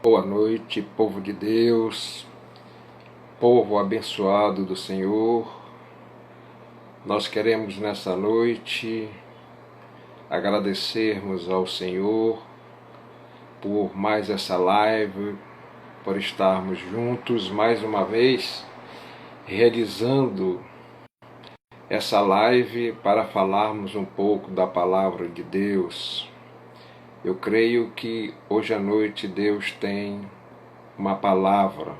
Boa noite, povo de Deus, povo abençoado do Senhor. Nós queremos nessa noite agradecermos ao Senhor por mais essa live, por estarmos juntos mais uma vez, realizando essa live para falarmos um pouco da palavra de Deus. Eu creio que hoje à noite Deus tem uma palavra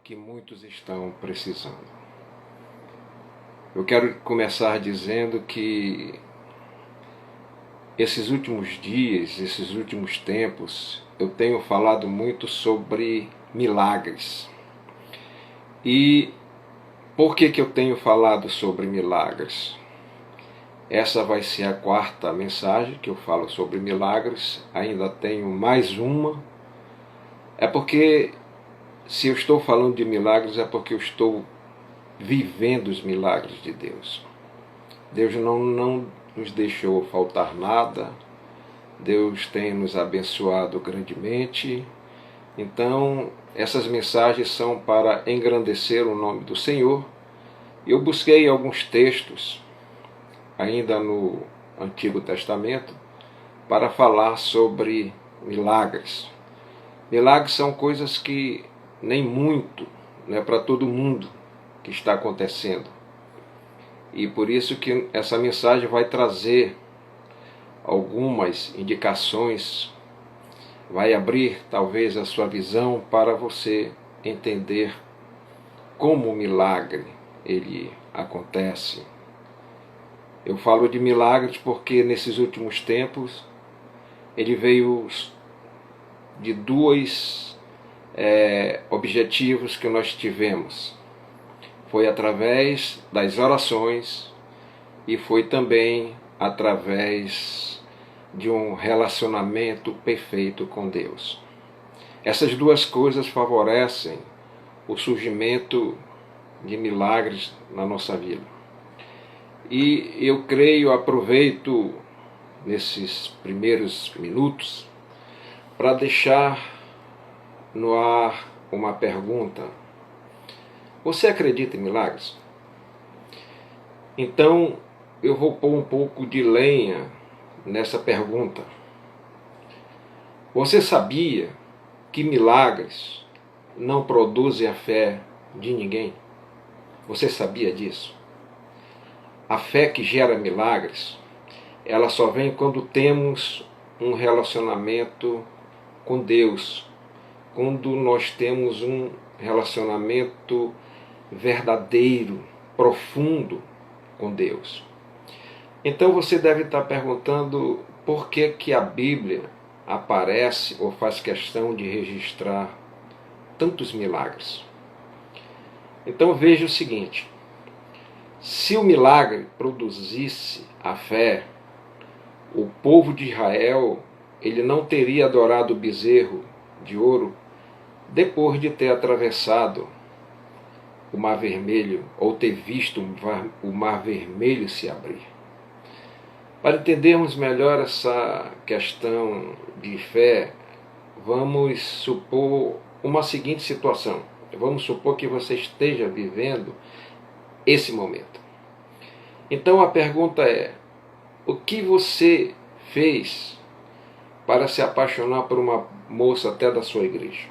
que muitos estão precisando. Eu quero começar dizendo que esses últimos dias, esses últimos tempos, eu tenho falado muito sobre milagres. E por que eu tenho falado sobre milagres? Essa vai ser a quarta mensagem que eu falo sobre milagres. Ainda tenho mais uma. É porque, se eu estou falando de milagres, é porque eu estou vivendo os milagres de Deus. Deus não nos deixou faltar nada. Deus tem nos abençoado grandemente. Então, essas mensagens são para engrandecer o nome do Senhor. Eu busquei alguns textos, ainda no Antigo Testamento, para falar sobre milagres. Milagres são coisas que nem muito, não é para todo mundo que está acontecendo. E por isso que essa mensagem vai trazer algumas indicações, vai abrir talvez a sua visão para você entender como o milagre ele acontece. Eu falo de milagres porque nesses últimos tempos ele veio de dois objetivos que nós tivemos. Foi através das orações e foi também através de um relacionamento perfeito com Deus. Essas duas coisas favorecem o surgimento de milagres na nossa vida. E eu creio, aproveito nesses primeiros minutos para deixar no ar uma pergunta. Você acredita em milagres? Então, eu vou pôr um pouco de lenha nessa pergunta. Você sabia que milagres não produzem a fé de ninguém? Você sabia disso? A fé que gera milagres, ela só vem quando temos um relacionamento com Deus, quando nós temos um relacionamento verdadeiro, profundo com Deus. Então você deve estar perguntando por que a Bíblia aparece ou faz questão de registrar tantos milagres. Então veja o seguinte: se o milagre produzisse a fé, o povo de Israel ele não teria adorado o bezerro de ouro depois de ter atravessado o Mar Vermelho, ou ter visto o Mar Vermelho se abrir. Para entendermos melhor essa questão de fé, vamos supor uma seguinte situação. Vamos supor que você esteja vivendo esse momento. Então a pergunta é: o que você fez para se apaixonar por uma moça até da sua igreja?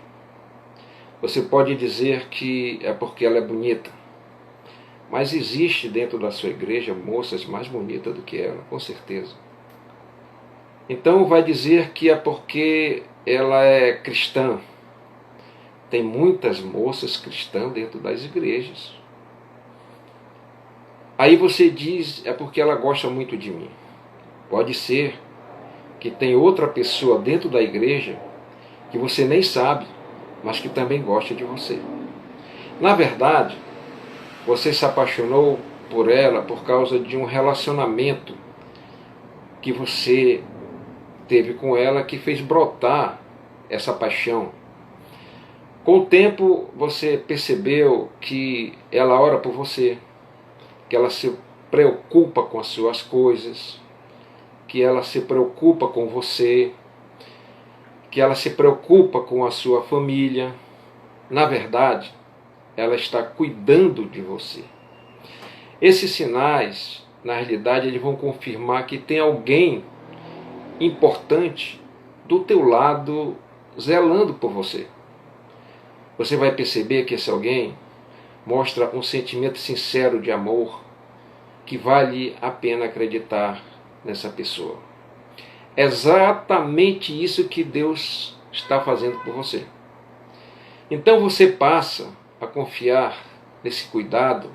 Você pode dizer que é porque ela é bonita, mas existe dentro da sua igreja moças mais bonitas do que ela, com certeza. Então vai dizer que é porque ela é cristã. Tem muitas moças cristãs dentro das igrejas. Aí você diz, é porque ela gosta muito de mim. Pode ser que tem outra pessoa dentro da igreja que você nem sabe, mas que também gosta de você. Na verdade, você se apaixonou por ela por causa de um relacionamento que você teve com ela que fez brotar essa paixão. Com o tempo, você percebeu que ela ora por você, que ela se preocupa com as suas coisas, que ela se preocupa com você, que ela se preocupa com a sua família. Na verdade, ela está cuidando de você. Esses sinais, na realidade, eles vão confirmar que tem alguém importante do teu lado zelando por você. Você vai perceber que esse alguém mostra um sentimento sincero de amor que vale a pena acreditar nessa pessoa. É exatamente isso que Deus está fazendo por você. Então você passa a confiar nesse cuidado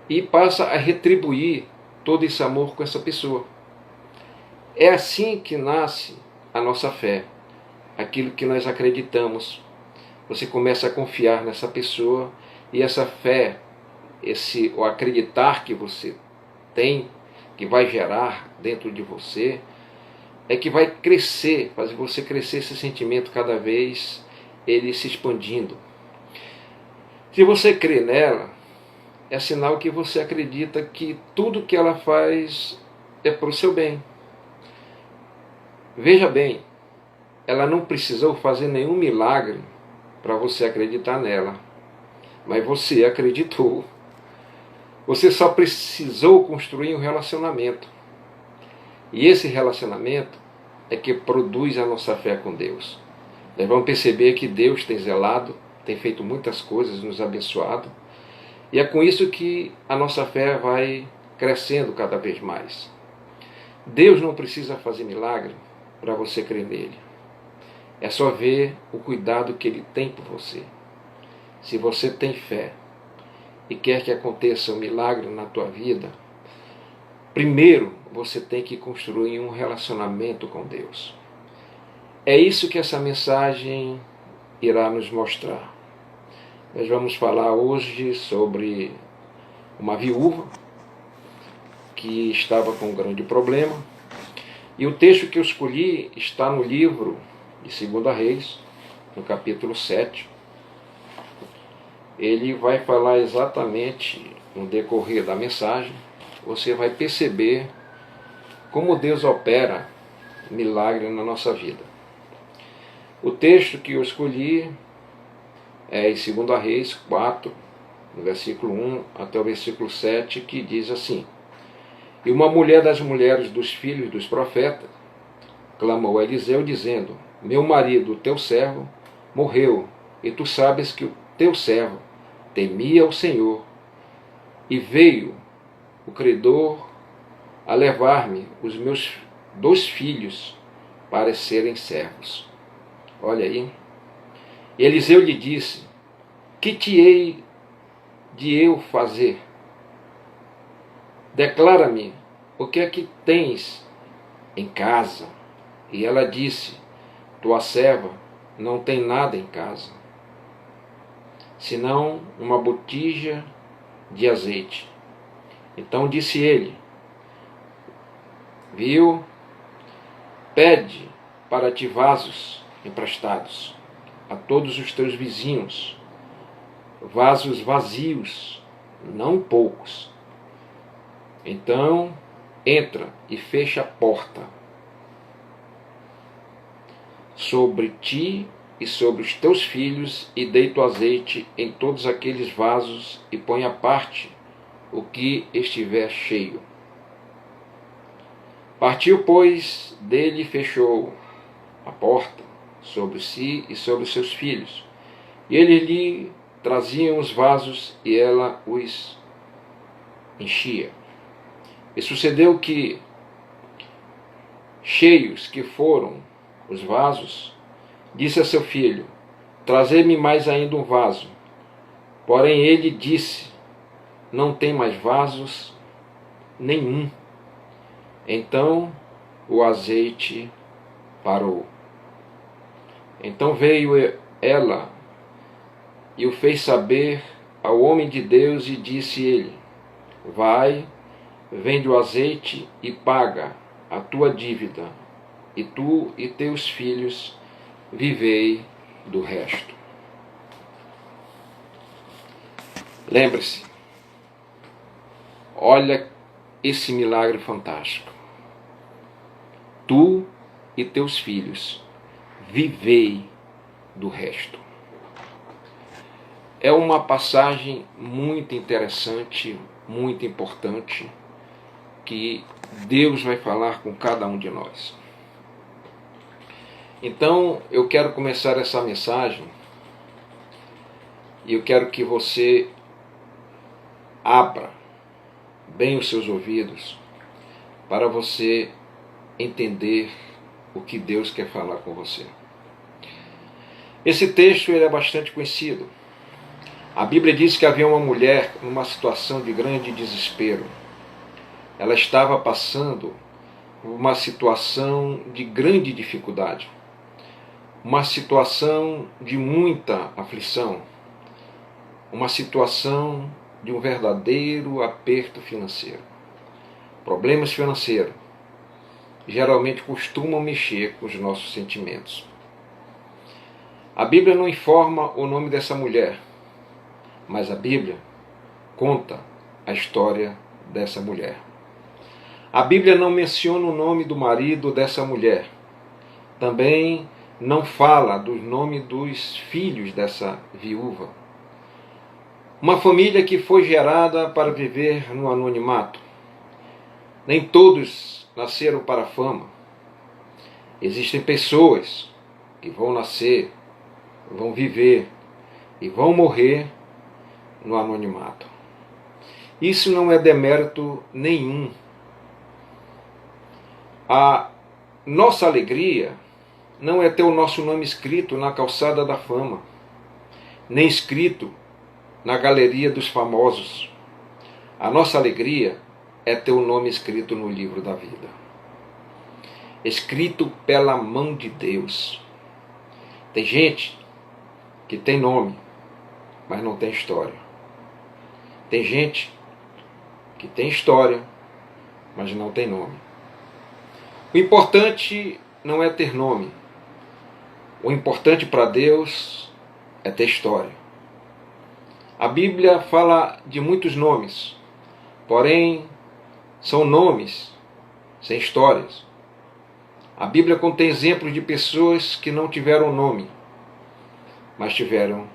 e passa a retribuir todo esse amor com essa pessoa. É assim que nasce a nossa fé, aquilo que nós acreditamos. Você começa a confiar nessa pessoa e essa fé, o acreditar que você tem, que vai gerar dentro de você, é que vai crescer, fazer você crescer esse sentimento cada vez, ele se expandindo. Se você crê nela, é sinal que você acredita que tudo que ela faz é para o seu bem. Veja bem, ela não precisou fazer nenhum milagre para você acreditar nela, mas você acreditou. Você só precisou construir um relacionamento. E esse relacionamento é que produz a nossa fé com Deus. Nós vamos perceber que Deus tem zelado, tem feito muitas coisas, nos abençoado. E é com isso que a nossa fé vai crescendo cada vez mais. Deus não precisa fazer milagre para você crer nele. É só ver o cuidado que ele tem por você. Se você tem fé e quer que aconteça um milagre na tua vida, primeiro você tem que construir um relacionamento com Deus. É isso que essa mensagem irá nos mostrar. Nós vamos falar hoje sobre uma viúva que estava com um grande problema. E o texto que eu escolhi está no livro de 2 Reis, no capítulo 7. Ele vai falar exatamente no decorrer da mensagem. Você vai perceber como Deus opera milagre na nossa vida. O texto que eu escolhi é em 2 Reis 4, no versículo 1 até o versículo 7, que diz assim: E uma mulher das mulheres dos filhos dos profetas clamou a Eliseu, dizendo: Meu marido, o teu servo, morreu, e tu sabes que o teu servo temia o Senhor, e veio o credor a levar-me os meus 2 filhos para serem servos. Olha aí. E Eliseu lhe disse: Que te hei de eu fazer? Declara-me o que é que tens em casa. E ela disse: Tua serva não tem nada em casa, senão uma botija de azeite. Então disse ele: Viu? Pede para ti vasos emprestados a todos os teus vizinhos, vasos vazios, não poucos. Então entra e fecha a porta sobre ti e sobre os teus filhos, e deita o azeite em todos aqueles vasos, e põe à parte o que estiver cheio. Partiu, pois, dele e fechou a porta sobre si e sobre os seus filhos. E eles lhe traziam os vasos, e ela os enchia. E sucedeu que, cheios que foram os vasos, disse a seu filho: Trazei-me mais ainda um vaso. Porém ele disse: Não tem mais vasos nenhum. Então o azeite parou. Então veio ela e o fez saber ao homem de Deus, e disse ele: Vai, vende o azeite e paga a tua dívida, e tu e teus filhos vivei do resto. Lembre-se, olha esse milagre fantástico. Tu e teus filhos vivei do resto. É uma passagem muito interessante, muito importante, que Deus vai falar com cada um de nós. Então, eu quero começar essa mensagem e eu quero que você abra bem os seus ouvidos para você entender o que Deus quer falar com você. Esse texto ele é bastante conhecido. A Bíblia diz que havia uma mulher numa situação de grande desespero. Ela estava passando por uma situação de grande dificuldade, uma situação de muita aflição, uma situação de um verdadeiro aperto financeiro. Problemas financeiros geralmente costumam mexer com os nossos sentimentos. A Bíblia não informa o nome dessa mulher, mas a Bíblia conta a história dessa mulher. A Bíblia não menciona o nome do marido dessa mulher. Também não fala do nome dos filhos dessa viúva. Uma família que foi gerada para viver no anonimato. Nem todos nasceram para a fama. Existem pessoas que vão nascer, vão viver e vão morrer no anonimato. Isso não é demérito nenhum. A nossa alegria não é ter o nosso nome escrito na calçada da fama, nem escrito na galeria dos famosos. A nossa alegria é ter o nome escrito no livro da vida, escrito pela mão de Deus. Tem gente que tem nome, mas não tem história. Tem gente que tem história, mas não tem nome. O importante não é ter nome. O importante para Deus é ter história. A Bíblia fala de muitos nomes, porém são nomes sem histórias. A Bíblia contém exemplos de pessoas que não tiveram nome, mas tiveram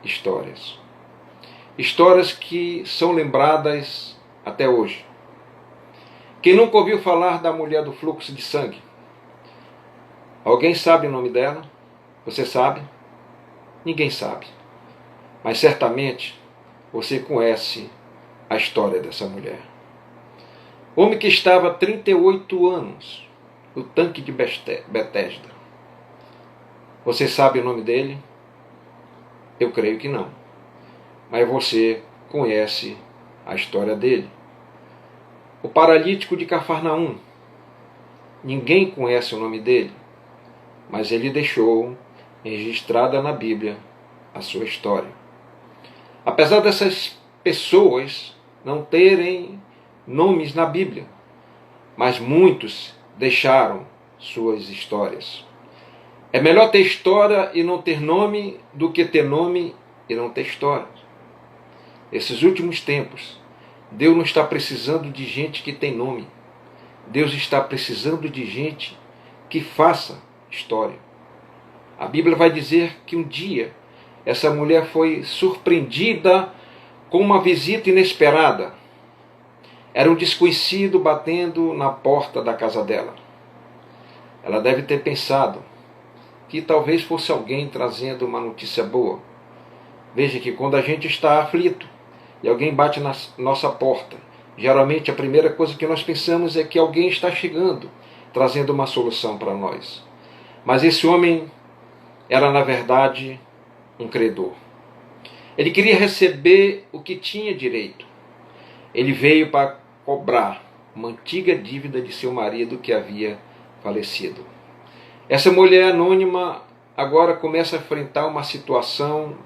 histórias. Histórias que são lembradas até hoje. Quem nunca ouviu falar da mulher do fluxo de sangue? Alguém sabe o nome dela? Você sabe? Ninguém sabe. Mas certamente você conhece a história dessa mulher. Homem que estava há 38 anos no tanque de Betesda. Você sabe o nome dele? Eu creio que não. Mas você conhece a história dele. O paralítico de Cafarnaum. Ninguém conhece o nome dele, mas ele deixou registrada na Bíblia a sua história. Apesar dessas pessoas não terem nomes na Bíblia, mas muitos deixaram suas histórias. É melhor ter história e não ter nome do que ter nome e não ter história. Esses últimos tempos, Deus não está precisando de gente que tem nome. Deus está precisando de gente que faça história. A Bíblia vai dizer que um dia essa mulher foi surpreendida com uma visita inesperada. Era um desconhecido batendo na porta da casa dela. Ela deve ter pensado que talvez fosse alguém trazendo uma notícia boa. Veja que quando a gente está aflito e alguém bate na nossa porta, geralmente a primeira coisa que nós pensamos é que alguém está chegando, trazendo uma solução para nós. Mas esse homem era, na verdade, um credor. Ele queria receber o que tinha direito. Ele veio para cobrar uma antiga dívida de seu marido que havia falecido. Essa mulher anônima agora começa a enfrentar uma situação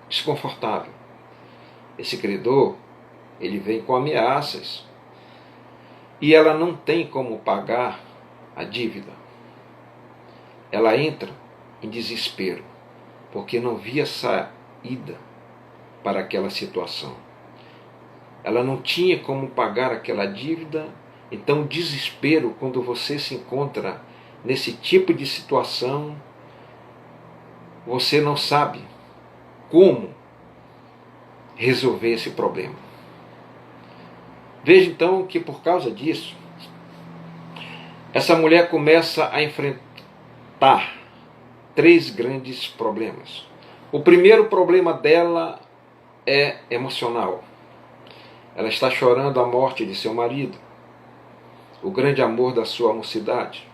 desconfortável. Esse credor, ele vem com ameaças e ela não tem como pagar a dívida. Ela entra em desespero, porque não via saída para aquela situação. Ela não tinha como pagar aquela dívida, então desespero, quando você se encontra nesse tipo de situação, você não sabe como resolver esse problema. Veja então que por causa disso, essa mulher começa a enfrentar 3 grandes problemas. O primeiro problema dela é emocional. Ela está chorando a morte de seu marido, o grande amor da sua mocidade.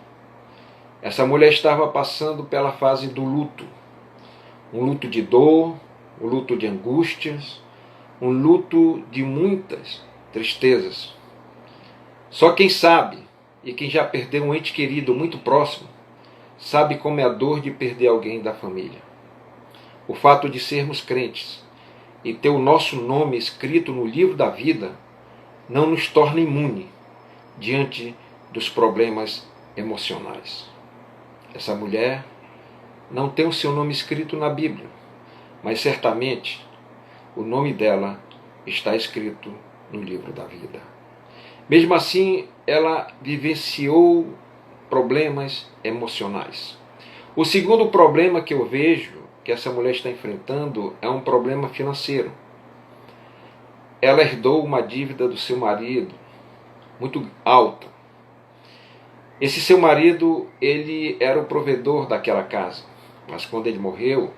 Essa mulher estava passando pela fase do luto, um luto de dor, um luto de angústias, um luto de muitas tristezas. Só quem sabe, e quem já perdeu um ente querido muito próximo, sabe como é a dor de perder alguém da família. O fato de sermos crentes e ter o nosso nome escrito no livro da vida não nos torna imune diante dos problemas emocionais. Essa mulher não tem o seu nome escrito na Bíblia, mas certamente o nome dela está escrito no livro da vida. Mesmo assim, ela vivenciou problemas emocionais. O segundo problema que eu vejo que essa mulher está enfrentando é um problema financeiro. Ela herdou uma dívida do seu marido muito alta. Esse seu marido, ele era o provedor daquela casa, mas quando ele morreu,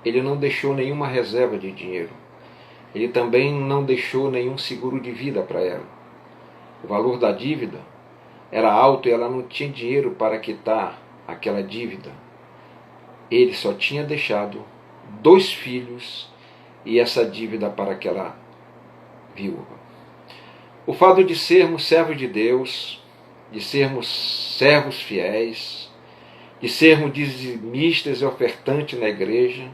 ele não deixou nenhuma reserva de dinheiro. Ele também não deixou nenhum seguro de vida para ela. O valor da dívida era alto e ela não tinha dinheiro para quitar aquela dívida. Ele só tinha deixado 2 filhos e essa dívida para aquela viúva. O fato de sermos servos de Deus, de sermos servos fiéis, de sermos dizimistas e ofertantes na igreja,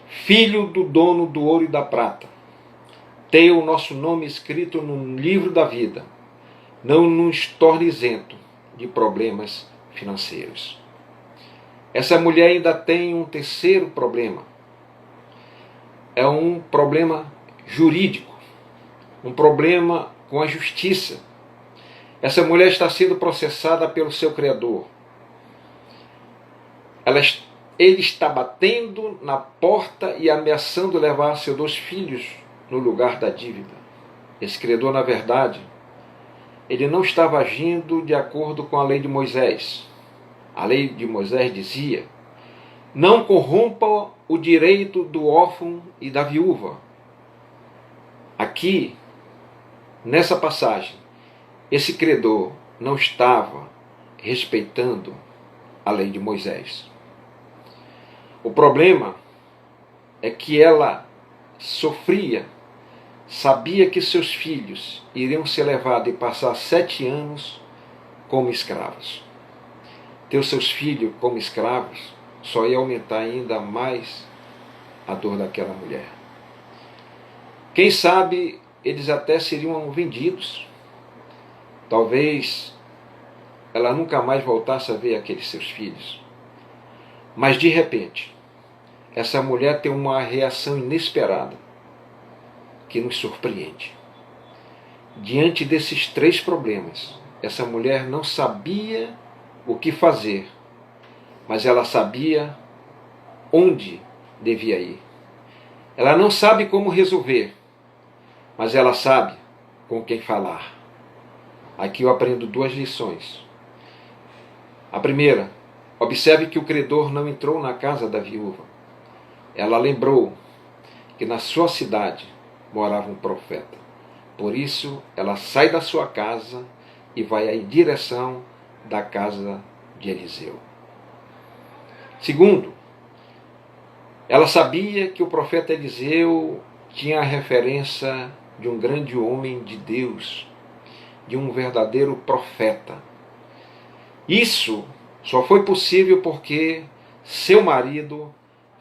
filho do dono do ouro e da prata, ter o nosso nome escrito no livro da vida, não nos torna isento de problemas financeiros. Essa mulher ainda tem um terceiro problema. É um problema jurídico, um problema com a justiça. Essa mulher está sendo processada pelo seu Criador. Ele está batendo na porta e ameaçando levar seus 2 filhos no lugar da dívida. Esse Criador, na verdade, ele não estava agindo de acordo com a lei de Moisés. A lei de Moisés dizia: não corrompa o direito do órfão e da viúva. Aqui, nessa passagem, esse credor não estava respeitando a lei de Moisés. O problema é que ela sofria, sabia que seus filhos iriam ser levados e passar 7 anos como escravos. Ter os seus filhos como escravos só ia aumentar ainda mais a dor daquela mulher. Quem sabe eles até seriam vendidos. Talvez ela nunca mais voltasse a ver aqueles seus filhos. Mas de repente, essa mulher tem uma reação inesperada que nos surpreende. Diante desses 3 problemas, essa mulher não sabia o que fazer, mas ela sabia onde devia ir. Ela não sabe como resolver, mas ela sabe com quem falar. Aqui eu aprendo 2 lições. A primeira, observe que o credor não entrou na casa da viúva. Ela lembrou que na sua cidade morava um profeta. Por isso, ela sai da sua casa e vai em direção da casa de Eliseu. Segundo, ela sabia que o profeta Eliseu tinha a referência de um grande homem de Deus, de um verdadeiro profeta. Isso só foi possível porque seu marido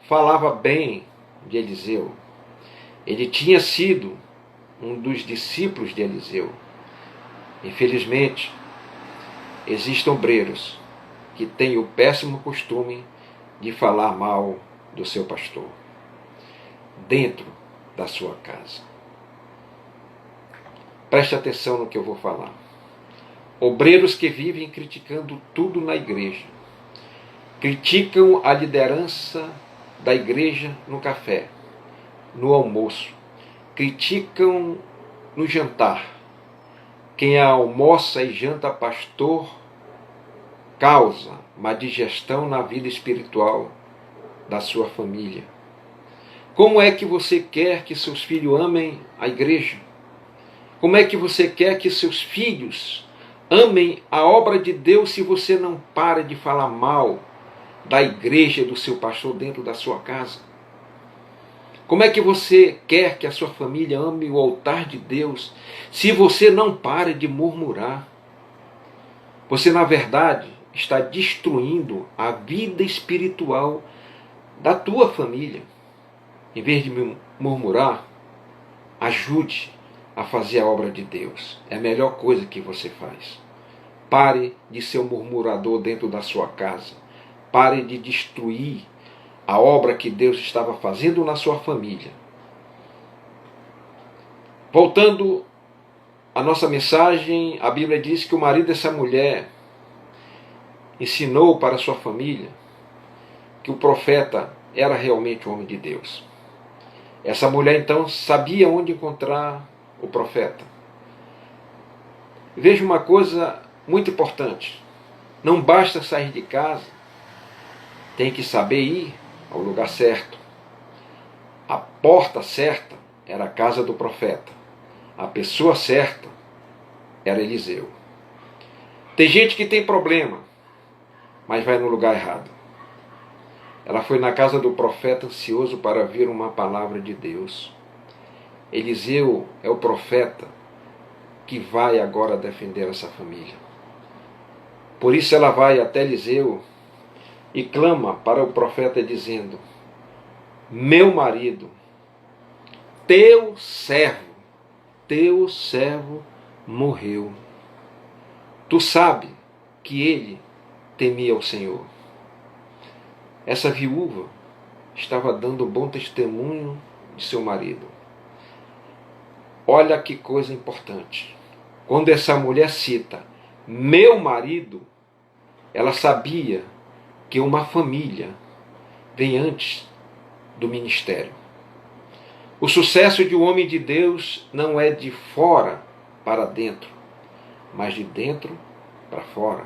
falava bem de Eliseu. Ele tinha sido um dos discípulos de Eliseu. Infelizmente, existem obreiros que têm o péssimo costume de falar mal do seu pastor dentro da sua casa. Preste atenção no que eu vou falar. Obreiros que vivem criticando tudo na igreja, criticam a liderança da igreja no café, no almoço, criticam no jantar. Quem almoça e janta pastor causa má digestão na vida espiritual da sua família. Como é que você quer que seus filhos amem a igreja? Como é que você quer que seus filhos amem a obra de Deus se você não para de falar mal da igreja, do seu pastor dentro da sua casa? Como é que você quer que a sua família ame o altar de Deus se você não para de murmurar? Você, na verdade, está destruindo a vida espiritual da tua família. Em vez de murmurar, ajude a fazer a obra de Deus. É a melhor coisa que você faz. Pare de ser um murmurador dentro da sua casa. Pare de destruir a obra que Deus estava fazendo na sua família. Voltando à nossa mensagem, a Bíblia diz que o marido dessa mulher ensinou para a sua família que o profeta era realmente o homem de Deus. Essa mulher então sabia onde encontrar o profeta. Veja uma coisa muito importante. Não basta sair de casa, tem que saber ir ao lugar certo. A porta certa era a casa do profeta. A pessoa certa era Eliseu. Tem gente que tem problema, mas vai no lugar errado. Ela foi na casa do profeta ansioso para ouvir uma palavra de Deus. Eliseu é o profeta que vai agora defender essa família. Por isso ela vai até Eliseu e clama para o profeta dizendo: meu marido, teu servo morreu. Tu sabe que ele temia o Senhor. Essa viúva estava dando bom testemunho de seu marido. Olha que coisa importante. Quando essa mulher cita meu marido, ela sabia que uma família vem antes do ministério. O sucesso de um homem de Deus não é de fora para dentro, mas de dentro para fora.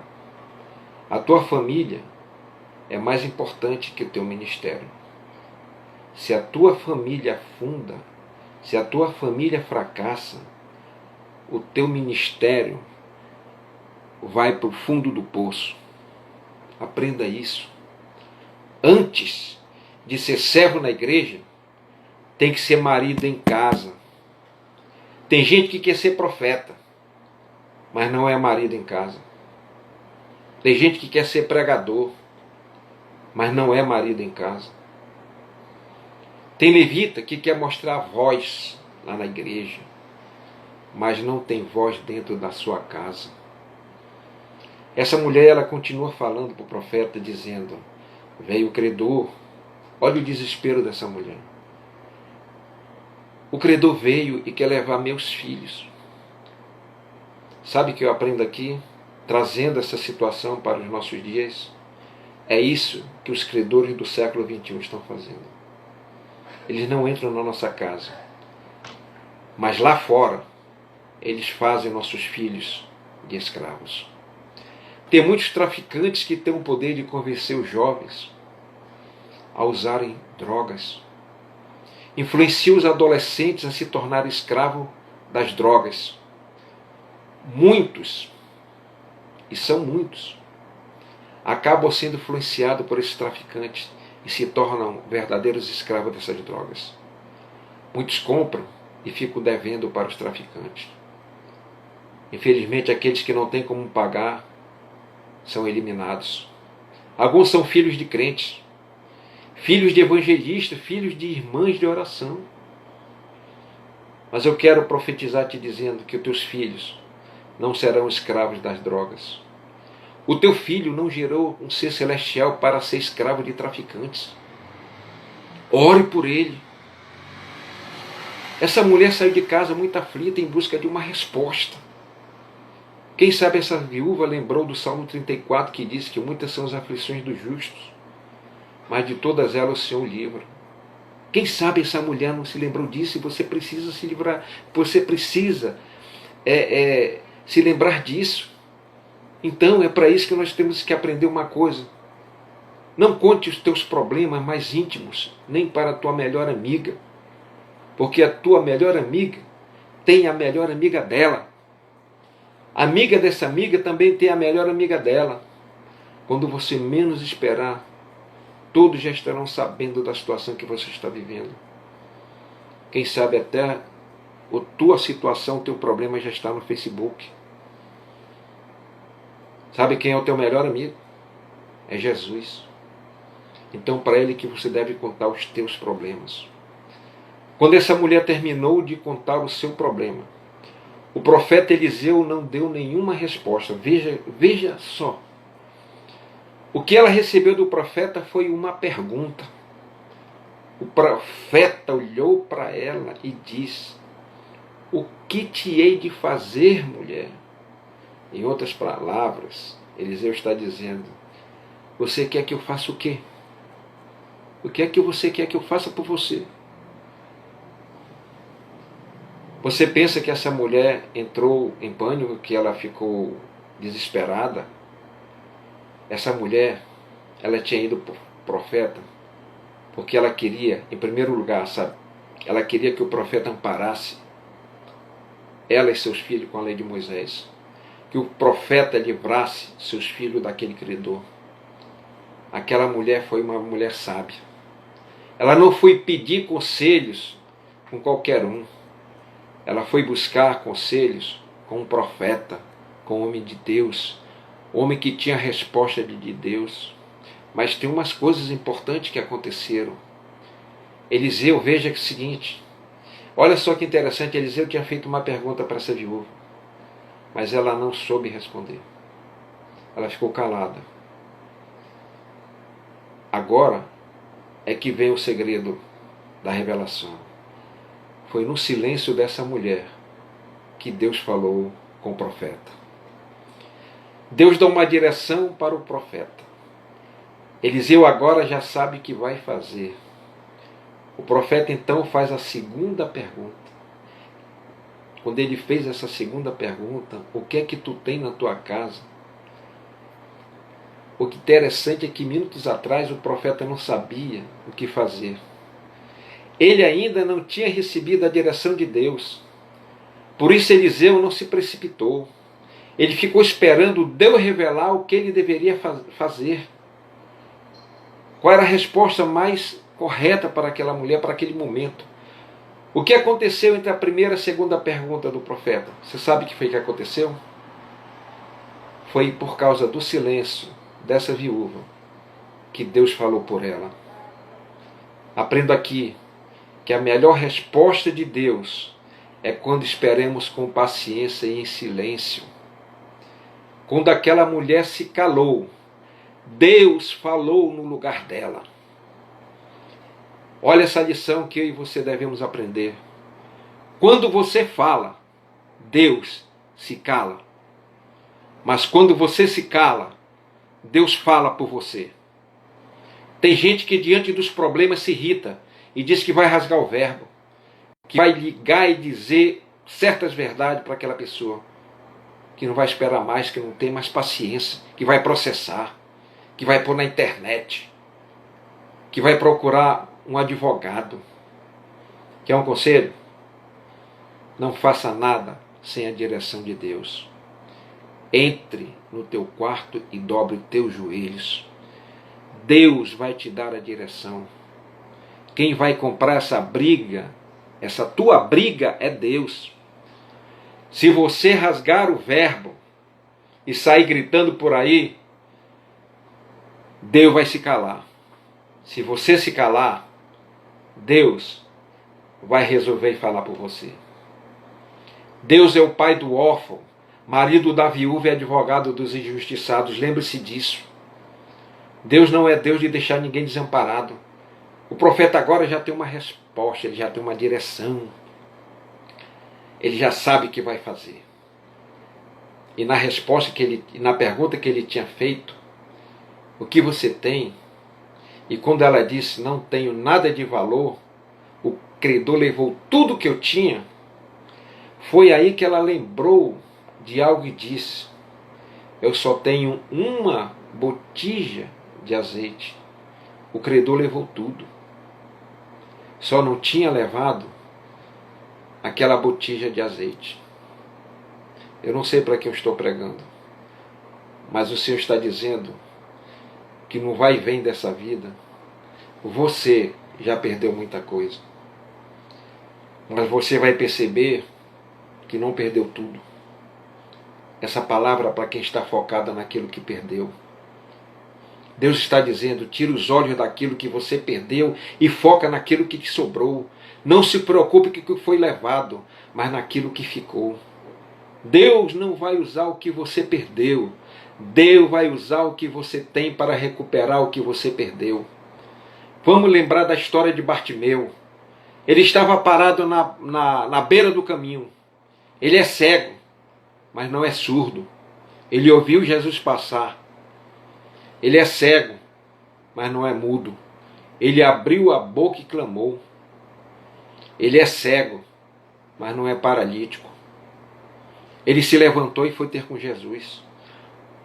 A tua família é mais importante que o teu ministério. Se a tua família afunda, se a tua família fracassa, o teu ministério vai para o fundo do poço. Aprenda isso. Antes de ser servo na igreja, tem que ser marido em casa. Tem gente que quer ser profeta, mas não é marido em casa. Tem gente que quer ser pregador, mas não é marido em casa. Tem levita que quer mostrar voz lá na igreja, mas não tem voz dentro da sua casa. Essa mulher, ela continua falando para o profeta, dizendo: veio o credor. Olha o desespero dessa mulher. O credor veio e quer levar meus filhos. Sabe o que eu aprendo aqui, trazendo essa situação para os nossos dias? É isso que os credores do século XXI estão fazendo. Eles não entram na nossa casa, mas lá fora eles fazem nossos filhos de escravos. Tem muitos traficantes que têm o poder de convencer os jovens a usarem drogas. Influenciam os adolescentes a se tornarem escravos das drogas. Muitos, e são muitos, acabam sendo influenciados por esses traficantes e se tornam verdadeiros escravos dessas drogas. Muitos compram e ficam devendo para os traficantes. Infelizmente, aqueles que não têm como pagar são eliminados. Alguns são filhos de crentes, filhos de evangelistas, filhos de irmãs de oração. Mas eu quero profetizar te dizendo que os teus filhos não serão escravos das drogas. O teu filho não gerou um ser celestial para ser escravo de traficantes. Ore por ele. Essa mulher saiu de casa muito aflita em busca de uma resposta. Quem sabe essa viúva lembrou do Salmo 34, que diz que muitas são as aflições dos justos, mas de todas elas o Senhor livra. Quem sabe essa mulher não se lembrou disso e você precisa se livrar, você precisa se lembrar disso. Então é para isso que nós temos que aprender uma coisa. Não conte os teus problemas mais íntimos, nem para a tua melhor amiga, porque a tua melhor amiga tem a melhor amiga dela. A amiga dessa amiga também tem a melhor amiga dela. Quando você menos esperar, todos já estarão sabendo da situação que você está vivendo. Quem sabe até a tua situação, o teu problema já está no Facebook. Sabe quem é o teu melhor amigo? É Jesus. Então para ele que você deve contar os teus problemas. Quando essa mulher terminou de contar o seu problema, o profeta Eliseu não deu nenhuma resposta. Veja só. O que ela recebeu do profeta foi uma pergunta. O profeta olhou para ela e disse: o que te hei de fazer, mulher? Em outras palavras, Eliseu está dizendo: você quer que eu faça o quê? O que é que você quer que eu faça por você? Você pensa que essa mulher entrou em pânico, que ela ficou desesperada? Essa mulher, ela tinha ido para o profeta porque ela queria, em primeiro lugar, sabe? Ela queria que o profeta amparasse ela e seus filhos com a lei de Moisés. Que o profeta livrasse seus filhos daquele credor. Aquela mulher foi uma mulher sábia. Ela não foi pedir conselhos com qualquer um. Ela foi buscar conselhos com um profeta, com um homem de Deus, homem que tinha a resposta de Deus. Mas tem umas coisas importantes que aconteceram. Eliseu, veja que é o seguinte, olha só que interessante, Eliseu tinha feito uma pergunta para essa viúva, mas ela não soube responder. Ela ficou calada. Agora é que vem o segredo da revelação. Foi no silêncio dessa mulher que Deus falou com o profeta. Deus dá uma direção para o profeta. Eliseu agora já sabe o que vai fazer. O profeta então faz a segunda pergunta. Quando ele fez essa segunda pergunta, o que é que tu tem na tua casa? O que interessante é que minutos atrás o profeta não sabia o que fazer. Ele ainda não tinha recebido a direção de Deus. Por isso Eliseu não se precipitou. Ele ficou esperando Deus revelar o que ele deveria fazer. Qual era a resposta mais correta para aquela mulher, para aquele momento? O que aconteceu entre a primeira e a segunda pergunta do profeta? Você sabe o que foi que aconteceu? Foi por causa do silêncio dessa viúva que Deus falou por ela. Aprenda aqui que a melhor resposta de Deus é quando esperemos com paciência e em silêncio. Quando aquela mulher se calou, Deus falou no lugar dela. Olha essa lição que eu e você devemos aprender. Quando você fala, Deus se cala. Mas quando você se cala, Deus fala por você. Tem gente que diante dos problemas se irrita e diz que vai rasgar o verbo, que vai ligar e dizer certas verdades para aquela pessoa, que não vai esperar mais, que não tem mais paciência, que vai processar, que vai pôr na internet, que vai procurar um advogado. Quer um conselho? Não faça nada sem a direção de Deus. Entre no teu quarto e dobre os teus joelhos. Deus vai te dar a direção. Quem vai comprar essa briga, essa tua briga, é Deus. Se você rasgar o verbo e sair gritando por aí, Deus vai se calar. Se você se calar, Deus vai resolver falar por você. Deus é o pai do órfão, marido da viúva e advogado dos injustiçados. Lembre-se disso. Deus não é Deus de deixar ninguém desamparado. O profeta agora já tem uma resposta, ele já tem uma direção. Ele já sabe o que vai fazer. E na resposta na pergunta que ele tinha feito, o que você tem? E quando ela disse, não tenho nada de valor, o credor levou tudo que eu tinha, foi aí que ela lembrou de algo e disse, eu só tenho uma botija de azeite. O credor levou tudo. Só não tinha levado aquela botija de azeite. Eu não sei para quem eu estou pregando, mas o Senhor está dizendo que no vai e vem dessa vida, você já perdeu muita coisa. Mas você vai perceber que não perdeu tudo. Essa palavra para quem está focada naquilo que perdeu. Deus está dizendo, tira os olhos daquilo que você perdeu e foca naquilo que te sobrou. Não se preocupe com o que foi levado, mas naquilo que ficou. Deus não vai usar o que você perdeu. Deus vai usar o que você tem para recuperar o que você perdeu. Vamos lembrar da história de Bartimeu. Ele estava parado na beira do caminho. Ele é cego, mas não é surdo. Ele ouviu Jesus passar. Ele é cego, mas não é mudo. Ele abriu a boca e clamou. Ele é cego, mas não é paralítico. Ele se levantou e foi ter com Jesus.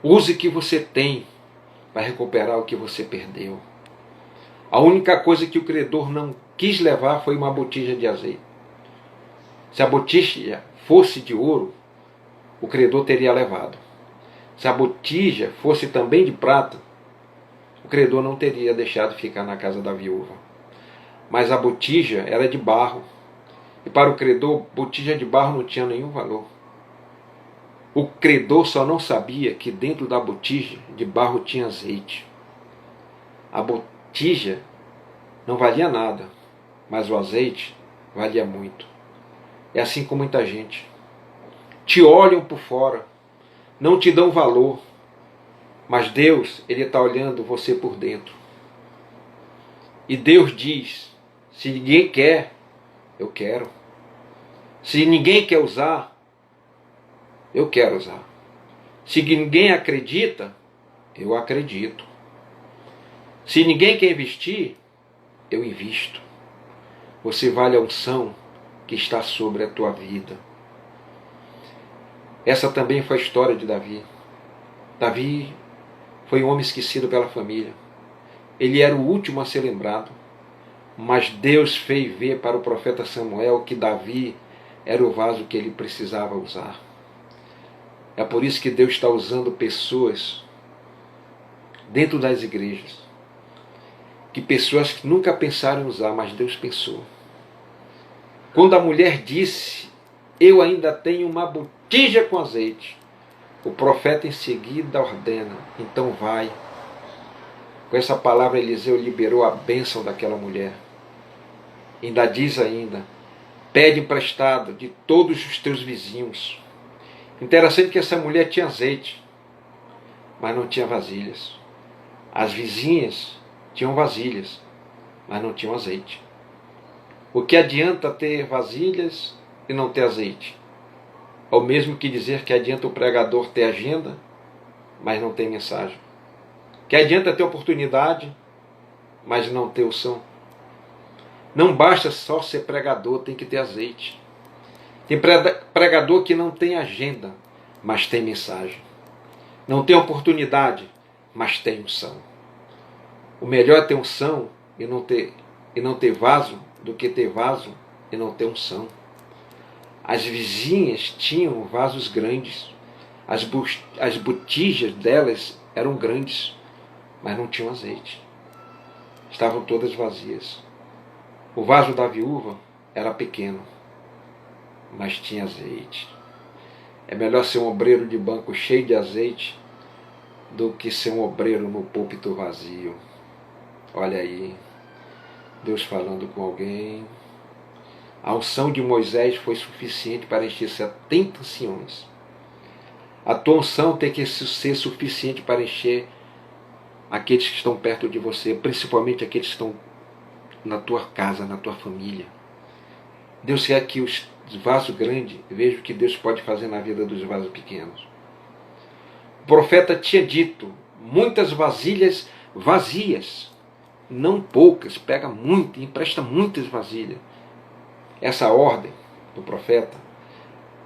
Use o que você tem para recuperar o que você perdeu. A única coisa que o credor não quis levar foi uma botija de azeite. Se a botija fosse de ouro, o credor teria levado. Se a botija fosse também de prata, o credor não teria deixado ficar na casa da viúva. Mas a botija era de barro. E para o credor, botija de barro não tinha nenhum valor. O credor só não sabia que dentro da botija de barro tinha azeite. A botija não valia nada, mas o azeite valia muito. É assim com muita gente. Te olham por fora, não te dão valor, mas Deus, Ele está olhando você por dentro. E Deus diz, se ninguém quer, eu quero. Se ninguém quer usar, eu quero usar. Se ninguém acredita, eu acredito. Se ninguém quer investir, eu invisto. Você vale a unção que está sobre a tua vida. Essa também foi a história de Davi. Davi foi um homem esquecido pela família. Ele era o último a ser lembrado. Mas Deus fez ver para o profeta Samuel que Davi era o vaso que ele precisava usar. É por isso que Deus está usando pessoas dentro das igrejas. Que pessoas que nunca pensaram em usar, mas Deus pensou. Quando a mulher disse, eu ainda tenho uma botija com azeite, o profeta em seguida ordena, então vai. Com essa palavra Eliseu liberou a bênção daquela mulher. Ainda diz ainda, pede emprestado de todos os teus vizinhos. Interessante que essa mulher tinha azeite, mas não tinha vasilhas. As vizinhas tinham vasilhas, mas não tinham azeite. O que adianta ter vasilhas e não ter azeite? É o mesmo que dizer que adianta o pregador ter agenda, mas não tem mensagem. Que adianta ter oportunidade, mas não ter unção. Não basta só ser pregador, tem que ter azeite. Tem pregador que não tem agenda, mas tem mensagem. Não tem oportunidade, mas tem unção. O melhor é ter unção e não ter vaso do que ter vaso e não ter unção. As vizinhas tinham vasos grandes. As botijas delas eram grandes, mas não tinham azeite. Estavam todas vazias. O vaso da viúva era pequeno, mas tinha azeite. É melhor ser um obreiro de banco cheio de azeite do que ser um obreiro no púlpito vazio. Olha aí, Deus falando com alguém. A unção de Moisés foi suficiente para encher 70 anciões. A tua unção tem que ser suficiente para encher aqueles que estão perto de você, principalmente aqueles que estão na tua casa, na tua família. Deus quer que os vasos grandes vejam o que Deus pode fazer na vida dos vasos pequenos. O profeta tinha dito, muitas vasilhas vazias. não poucas, pega muito, empresta muitas vasilhas. Essa ordem do profeta,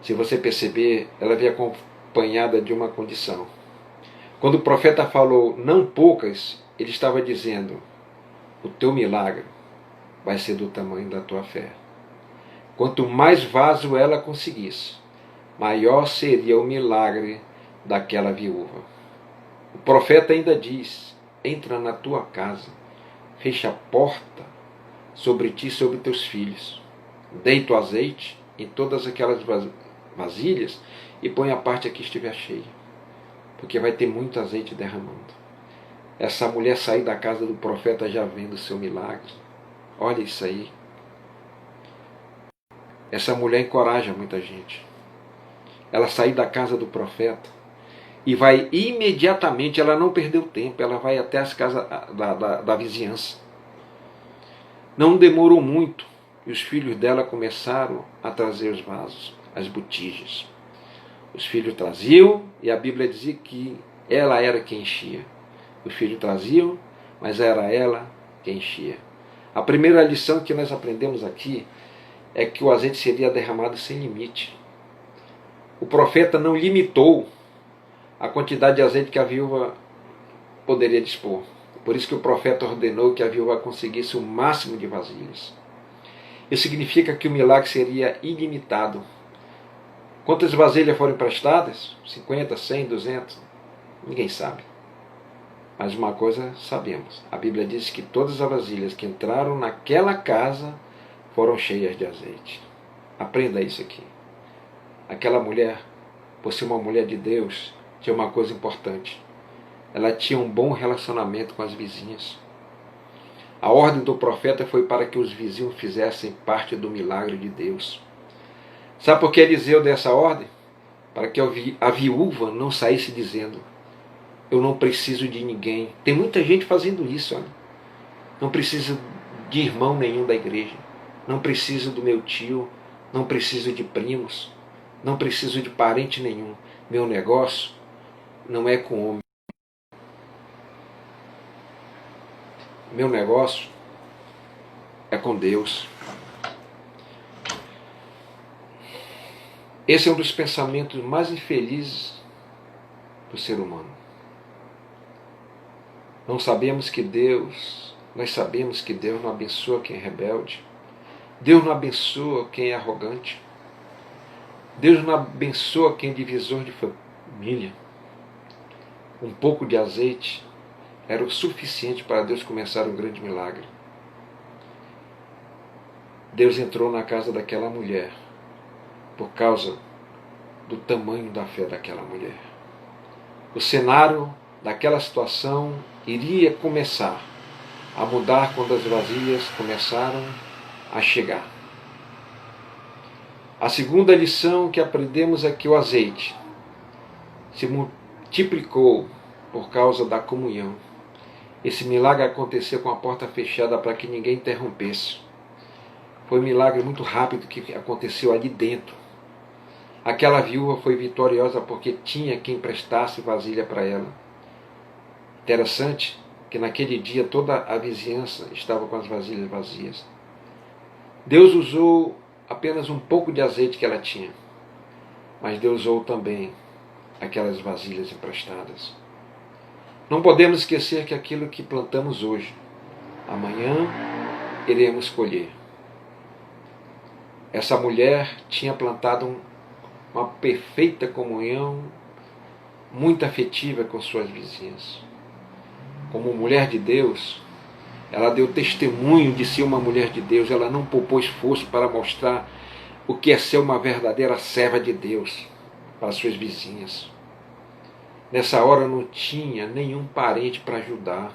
se você perceber, ela vem acompanhada de uma condição. Quando o profeta falou não poucas, ele estava dizendo: o teu milagre vai ser do tamanho da tua fé. Quanto mais vaso ela conseguisse, maior seria o milagre daquela viúva. O profeta ainda diz: entra na tua casa, fecha a porta sobre ti e sobre teus filhos. Deita o azeite em todas aquelas vasilhas e põe a parte que estiver cheia, porque vai ter muito azeite derramando. Essa mulher sair da casa do profeta já vendo o seu milagre. Olha isso aí. Essa mulher encoraja muita gente. Ela sair da casa do profeta e vai imediatamente, ela não perdeu tempo, ela vai até as casas da vizinhança. Não demorou muito e os filhos dela começaram a trazer os vasos, as botijas. Os filhos traziam e a Bíblia dizia que ela era quem enchia. Os filhos traziam, mas era ela quem enchia. A primeira lição que nós aprendemos aqui é que o azeite seria derramado sem limite. O profeta não limitou a quantidade de azeite que a viúva poderia dispor. Por isso que o profeta ordenou que a viúva conseguisse o máximo de vasilhas. Isso significa que o milagre seria ilimitado. Quantas vasilhas foram emprestadas? 50, 100, 200? Ninguém sabe. Mas uma coisa sabemos. A Bíblia diz que todas as vasilhas que entraram naquela casa foram cheias de azeite. Aprenda isso aqui. Aquela mulher, por ser uma mulher de Deus, tinha uma coisa importante. Ela tinha um bom relacionamento com as vizinhas. A ordem do profeta foi para que os vizinhos fizessem parte do milagre de Deus. Sabe por que Eliseu deu essa ordem? Para que a viúva não saísse dizendo: eu não preciso de ninguém. Tem muita gente fazendo isso. Olha. Não preciso de irmão nenhum da igreja. Não preciso do meu tio. Não preciso de primos. Não preciso de parente nenhum. Meu negócio não é com homem. Meu negócio é com Deus. Esse é um dos pensamentos mais infelizes do ser humano. Nós sabemos que Deus não abençoa quem é rebelde. Deus não abençoa quem é arrogante. Deus não abençoa quem é divisor de família. Um pouco de azeite era o suficiente para Deus começar um grande milagre. Deus entrou na casa daquela mulher por causa do tamanho da fé daquela mulher. O cenário daquela situação iria começar a mudar quando as vasilhas começaram a chegar. A segunda lição que aprendemos é que o azeite se multiplicou por causa da comunhão. Esse milagre aconteceu com a porta fechada para que ninguém interrompesse. Foi um milagre muito rápido que aconteceu ali dentro. Aquela viúva foi vitoriosa porque tinha quem prestasse vasilha para ela. Interessante que naquele dia toda a vizinhança estava com as vasilhas vazias. Deus usou apenas um pouco de azeite que ela tinha, mas Deus usou também aquelas vasilhas emprestadas. Não podemos esquecer que aquilo que plantamos hoje, amanhã iremos colher. Essa mulher tinha plantado uma perfeita comunhão, muito afetiva com suas vizinhas. Como mulher de Deus, ela deu testemunho de ser uma mulher de Deus. Ela não poupou esforço para mostrar o que é ser uma verdadeira serva de Deus para suas vizinhas. Nessa hora não tinha nenhum parente para ajudar.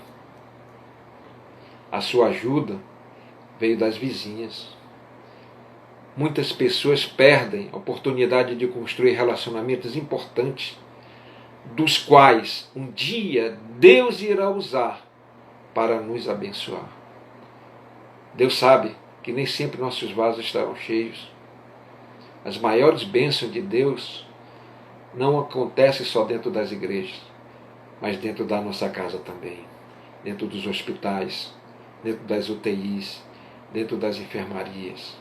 A sua ajuda veio das vizinhas. Muitas pessoas perdem a oportunidade de construir relacionamentos importantes, dos quais um dia Deus irá usar para nos abençoar. Deus sabe que nem sempre nossos vasos estarão cheios. As maiores bênçãos de Deus não acontecem só dentro das igrejas, mas dentro da nossa casa também, dentro dos hospitais, dentro das UTIs, dentro das enfermarias.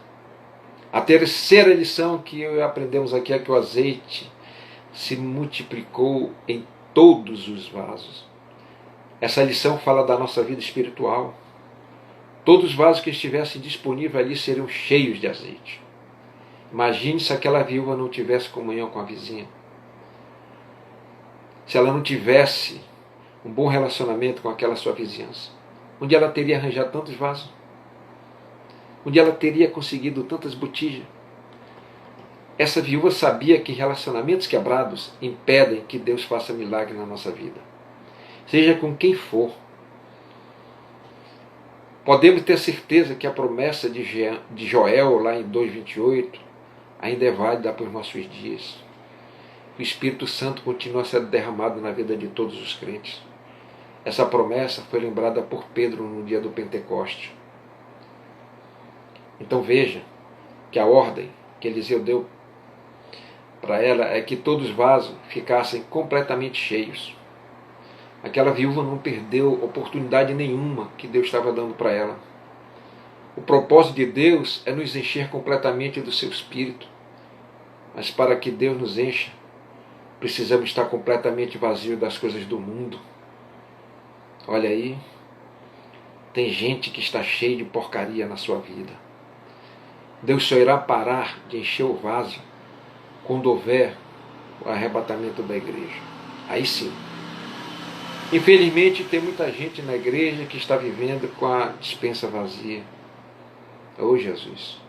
A terceira lição que aprendemos aqui é que o azeite se multiplicou em todos os vasos. Essa lição fala da nossa vida espiritual. Todos os vasos que estivessem disponíveis ali seriam cheios de azeite. Imagine se aquela viúva não tivesse comunhão com a vizinha. Se ela não tivesse um bom relacionamento com aquela sua vizinhança. Onde ela teria arranjado tantos vasos? Onde ela teria conseguido tantas botijas? Essa viúva sabia que relacionamentos quebrados impedem que Deus faça milagre na nossa vida. Seja com quem for. Podemos ter certeza que a promessa de Joel, lá em 2,28, ainda é válida para os nossos dias. O Espírito Santo continua sendo derramado na vida de todos os crentes. Essa promessa foi lembrada por Pedro no dia do Pentecoste. Então veja que a ordem que Eliseu deu para ela é que todos os vasos ficassem completamente cheios. Aquela viúva não perdeu oportunidade nenhuma que Deus estava dando para ela. O propósito de Deus é nos encher completamente do seu Espírito. Mas para que Deus nos encha, precisamos estar completamente vazios das coisas do mundo. Olha aí, tem gente que está cheia de porcaria na sua vida. Deus só irá parar de encher o vaso quando houver o arrebatamento da igreja. Aí sim. Infelizmente tem muita gente na igreja que está vivendo com a despensa vazia. Oh Jesus,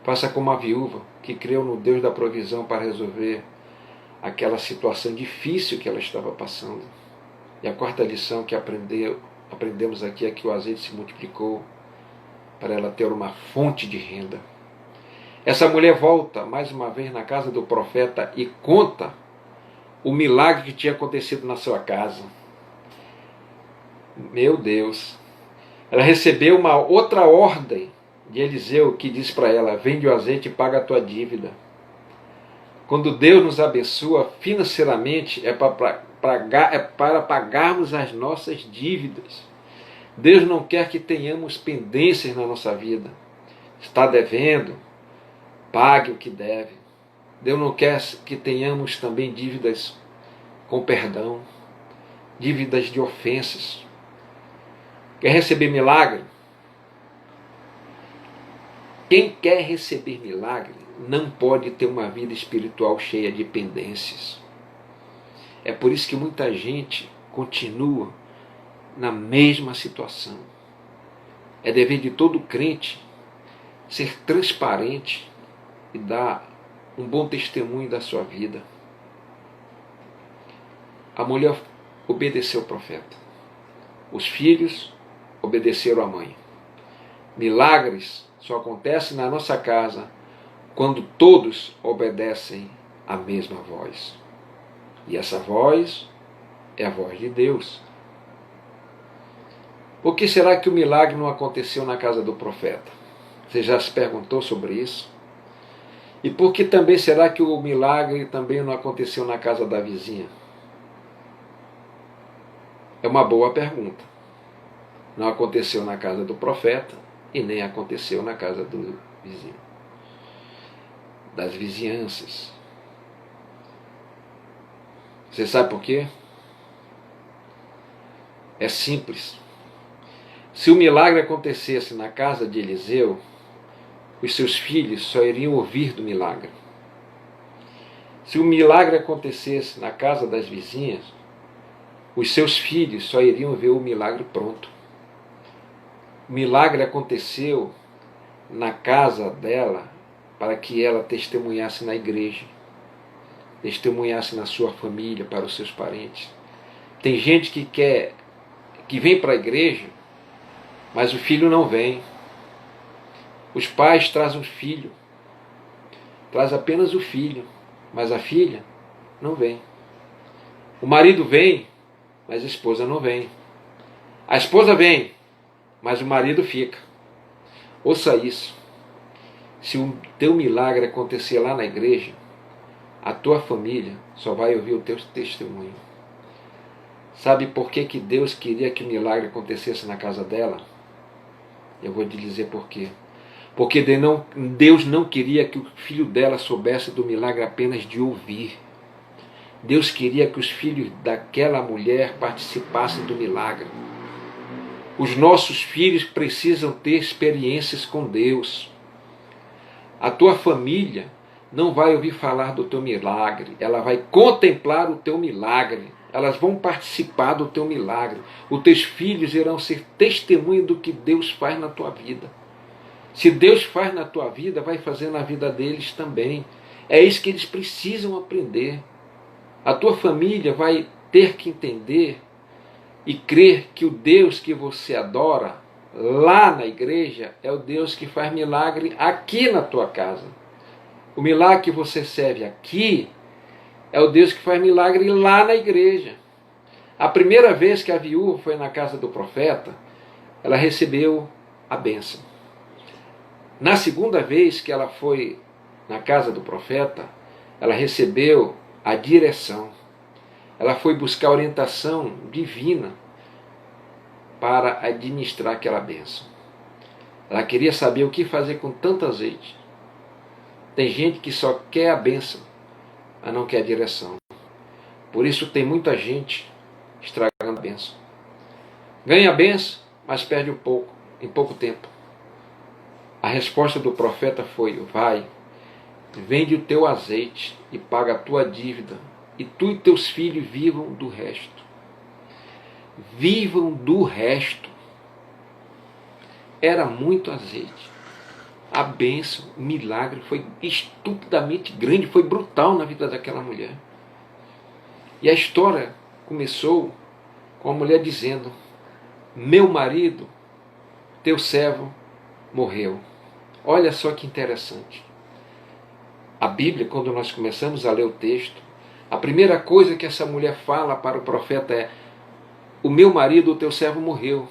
faça como a viúva que creu no Deus da provisão para resolver aquela situação difícil que ela estava passando. E a quarta lição que aprendemos aqui é que o azeite se multiplicou para ela ter uma fonte de renda. Essa mulher volta mais uma vez na casa do profeta e conta o milagre que tinha acontecido na sua casa. Meu Deus! Ela recebeu uma outra ordem de Eliseu que diz para ela: vende o azeite e paga a tua dívida. Quando Deus nos abençoa financeiramente é para pagarmos as nossas dívidas. Deus não quer que tenhamos pendências na nossa vida. Está devendo? Pague o que deve. Deus não quer que tenhamos também dívidas com perdão, dívidas de ofensas. Quer receber milagre? Quem quer receber milagre não pode ter uma vida espiritual cheia de pendências. É por isso que muita gente continua na mesma situação. É dever de todo crente ser transparente e dar um bom testemunho da sua vida. A mulher obedeceu o profeta. Os filhos obedeceram a mãe. Milagres só acontecem na nossa casa quando todos obedecem à mesma voz. E essa voz é a voz de Deus. Por que será que o milagre não aconteceu na casa do profeta? Você já se perguntou sobre isso? E por que também será que o milagre também não aconteceu na casa da vizinha? É uma boa pergunta. Não aconteceu na casa do profeta e nem aconteceu na casa do vizinho. Das vizinhanças. Você sabe por quê? É simples. Se o milagre acontecesse na casa de Eliseu, os seus filhos só iriam ouvir do milagre. Se o milagre acontecesse na casa das vizinhas, os seus filhos só iriam ver o milagre pronto. O milagre aconteceu na casa dela para que ela testemunhasse na igreja, testemunhasse na sua família, para os seus parentes. Tem gente que vem para a igreja, mas o filho não vem. Os pais trazem um filho, traz apenas o filho, mas a filha não vem. O marido vem, mas a esposa não vem. A esposa vem, mas o marido fica. Ouça isso. Se o teu milagre acontecer lá na igreja, a tua família só vai ouvir o teu testemunho. Sabe por que Deus queria que o milagre acontecesse na casa dela? Eu vou te dizer por quê. Porque Deus não queria que o filho dela soubesse do milagre apenas de ouvir. Deus queria que os filhos daquela mulher participassem do milagre. Os nossos filhos precisam ter experiências com Deus. A tua família não vai ouvir falar do teu milagre, ela vai contemplar o teu milagre. Elas vão participar do teu milagre. Os teus filhos irão ser testemunha do que Deus faz na tua vida. Se Deus faz na tua vida, vai fazer na vida deles também. É isso que eles precisam aprender. A tua família vai ter que entender e crer que o Deus que você adora lá na igreja é o Deus que faz milagre aqui na tua casa. O milagre que você serve aqui é o Deus que faz milagre lá na igreja. A primeira vez que a viúva foi na casa do profeta, ela recebeu a bênção. Na segunda vez que ela foi na casa do profeta, ela recebeu a direção. Ela foi buscar orientação divina para administrar aquela bênção. Ela queria saber o que fazer com tanto azeite. Tem gente que só quer a bênção, mas não quer a direção. Por isso tem muita gente estragando a bênção. Ganha a bênção, mas perde em pouco tempo. A resposta do profeta foi: vai, vende o teu azeite e paga a tua dívida, e tu e teus filhos vivam do resto. Vivam do resto. Era muito azeite. A bênção, o milagre foi estupidamente grande, foi brutal na vida daquela mulher. E a história começou com a mulher dizendo: meu marido, teu servo, morreu. Olha só que interessante. A Bíblia, quando nós começamos a ler o texto, a primeira coisa que essa mulher fala para o profeta é: o meu marido, o teu servo, morreu.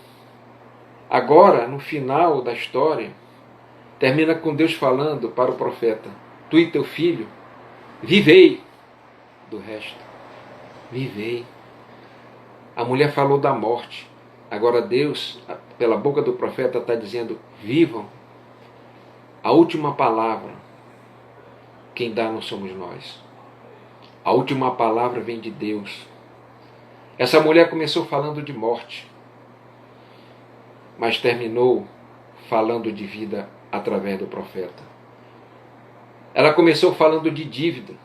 Agora, no final da história, termina com Deus falando para o profeta: tu e teu filho, vivei do resto. Vivei. A mulher falou da morte. Agora Deus, pela boca do profeta, está dizendo: vivam. A última palavra, quem dá não somos nós. A última palavra vem de Deus. Essa mulher começou falando de morte, mas terminou falando de vida através do profeta. Ela começou falando de dívida,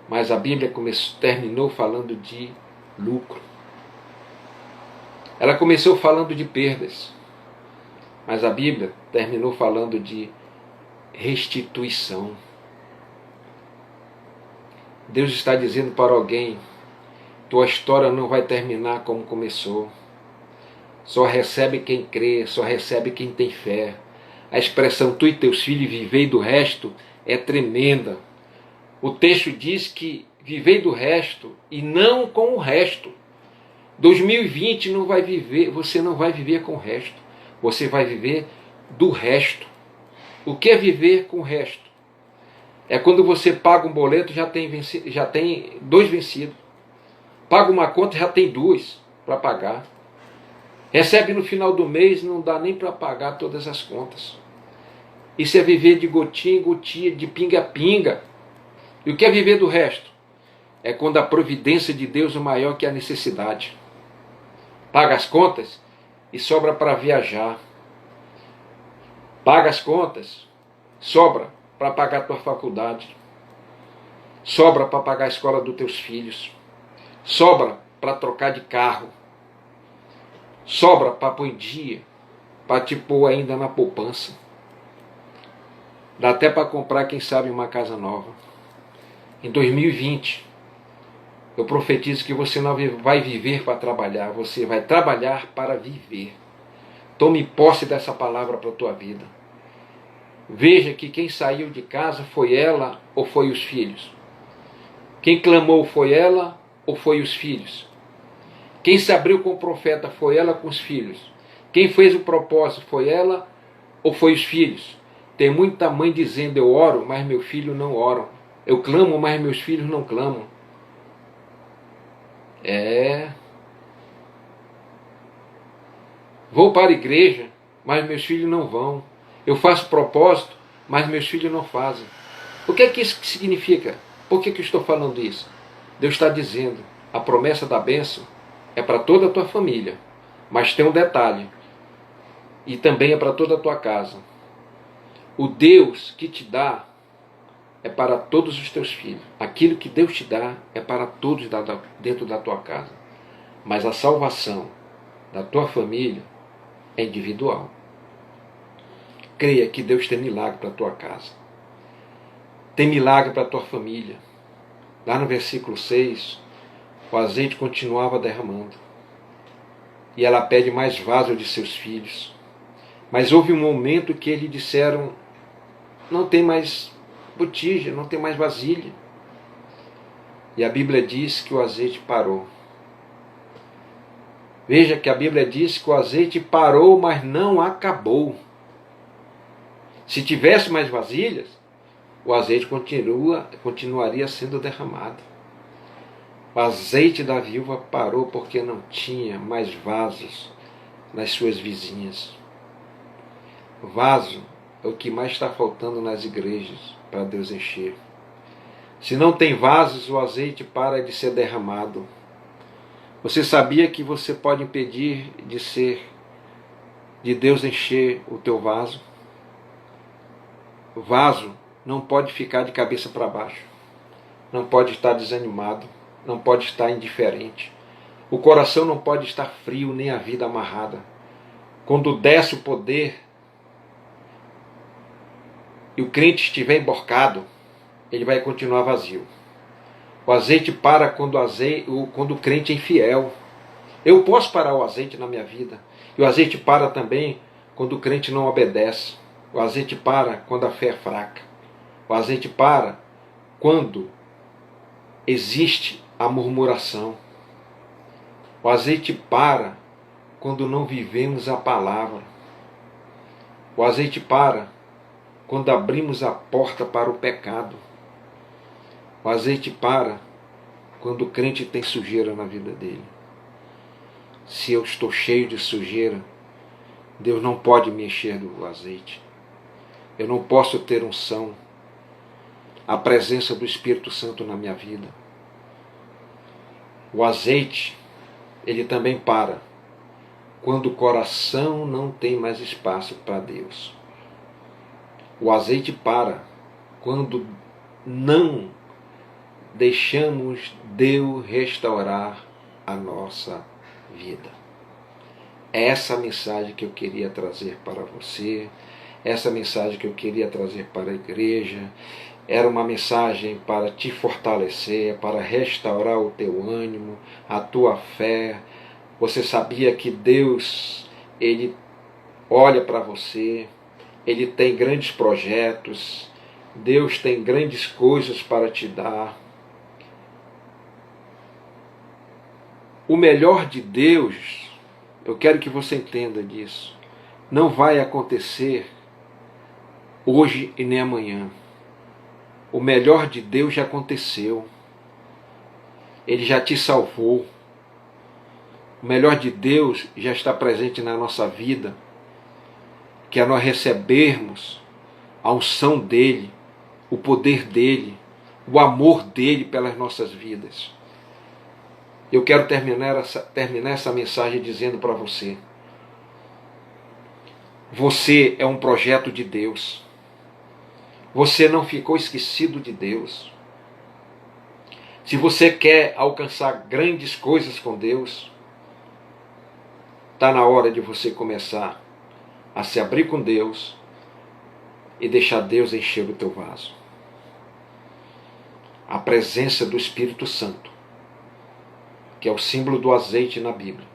mas a Bíblia terminou falando de lucro. Ela começou falando de perdas, mas a Bíblia terminou falando de restituição. Deus está dizendo para alguém: tua história não vai terminar como começou. Só recebe quem crê, só recebe quem tem fé. A expressão tu e teus filhos vivei do resto é tremenda. O texto diz que vivei do resto e não com o resto. 2020 não vai viver, você não vai viver com o resto. Você vai viver do resto. O que é viver com o resto? É quando você paga um boleto, já tem 2 vencidos. Paga uma conta, já tem 2 para pagar. Recebe no final do mês, não dá nem para pagar todas as contas. Isso é viver de gotinha em gotinha, de pinga a pinga. E o que é viver do resto? É quando a providência de Deus é maior que a necessidade. Paga as contas e sobra para viajar. Paga as contas, sobra para pagar a tua faculdade. Sobra para pagar a escola dos teus filhos. Sobra para trocar de carro. Sobra para pôr em dia, para te pôr ainda na poupança. Dá até para comprar, quem sabe, uma casa nova. Em 2020, eu profetizo que você não vai viver para trabalhar, você vai trabalhar para viver. Tome posse dessa palavra para a tua vida. Veja que quem saiu de casa foi ela ou foi os filhos. Quem clamou foi ela ou foi os filhos. Quem se abriu com o profeta foi ela com os filhos. Quem fez o propósito foi ela ou foi os filhos. Tem muita mãe dizendo: eu oro, mas meu filho não ora. Eu clamo, mas meus filhos não clamam. Vou para a igreja, mas meus filhos não vão. Eu faço propósito, mas meus filhos não fazem. O que é que isso significa? Por que eu estou falando isso? Deus está dizendo, a promessa da bênção é para toda a tua família, mas tem um detalhe, e também é para toda a tua casa. O Deus que te dá é para todos os teus filhos. Aquilo que Deus te dá é para todos dentro da tua casa. Mas a salvação da tua família é individual. Creia que Deus tem milagre para a tua casa. Tem milagre para a tua família. Lá no versículo 6, o azeite continuava derramando. E ela pede mais vaso de seus filhos. Mas houve um momento que eles disseram, não tem mais botija, não tem mais vasilha. E a Bíblia diz que o azeite parou. Veja que a Bíblia diz que o azeite parou, mas não acabou. Se tivesse mais vasilhas, o azeite continuaria sendo derramado. O azeite da viúva parou porque não tinha mais vasos nas suas vizinhas. Vaso é o que mais está faltando nas igrejas para Deus encher. Se não tem vasos, o azeite para de ser derramado. Você sabia que você pode impedir de Deus encher o teu vaso? O vaso não pode ficar de cabeça para baixo. Não pode estar desanimado. Não pode estar indiferente. O coração não pode estar frio, nem a vida amarrada. Quando desce o poder e o crente estiver emborcado, ele vai continuar vazio. O azeite para quando o crente é infiel. Eu posso parar o azeite na minha vida. E o azeite para também quando o crente não obedece. O azeite para quando a fé é fraca. O azeite para quando existe a murmuração. O azeite para quando não vivemos a palavra. O azeite para quando abrimos a porta para o pecado. O azeite para quando o crente tem sujeira na vida dele. Se eu estou cheio de sujeira, Deus não pode me encher do azeite. Eu não posso ter unção, a presença do Espírito Santo na minha vida. O azeite, ele também para quando o coração não tem mais espaço para Deus. O azeite para quando não deixamos Deus restaurar a nossa vida. É essa mensagem que eu queria trazer para você, essa mensagem que eu queria trazer para a igreja. Era uma mensagem para te fortalecer, para restaurar o teu ânimo, a tua fé. Você sabia que Deus, Ele olha para você, Ele tem grandes projetos, Deus tem grandes coisas para te dar. O melhor de Deus, eu quero que você entenda disso, não vai acontecer hoje e nem amanhã. O melhor de Deus já aconteceu. Ele já te salvou. O melhor de Deus já está presente na nossa vida, que é nós recebermos a unção dEle, o poder dEle, o amor dEle pelas nossas vidas. Eu quero terminar essa mensagem dizendo para você: você é um projeto de Deus. Você não ficou esquecido de Deus. Se você quer alcançar grandes coisas com Deus, está na hora de você começar a se abrir com Deus e deixar Deus encher o teu vaso. A presença do Espírito Santo, que é o símbolo do azeite na Bíblia,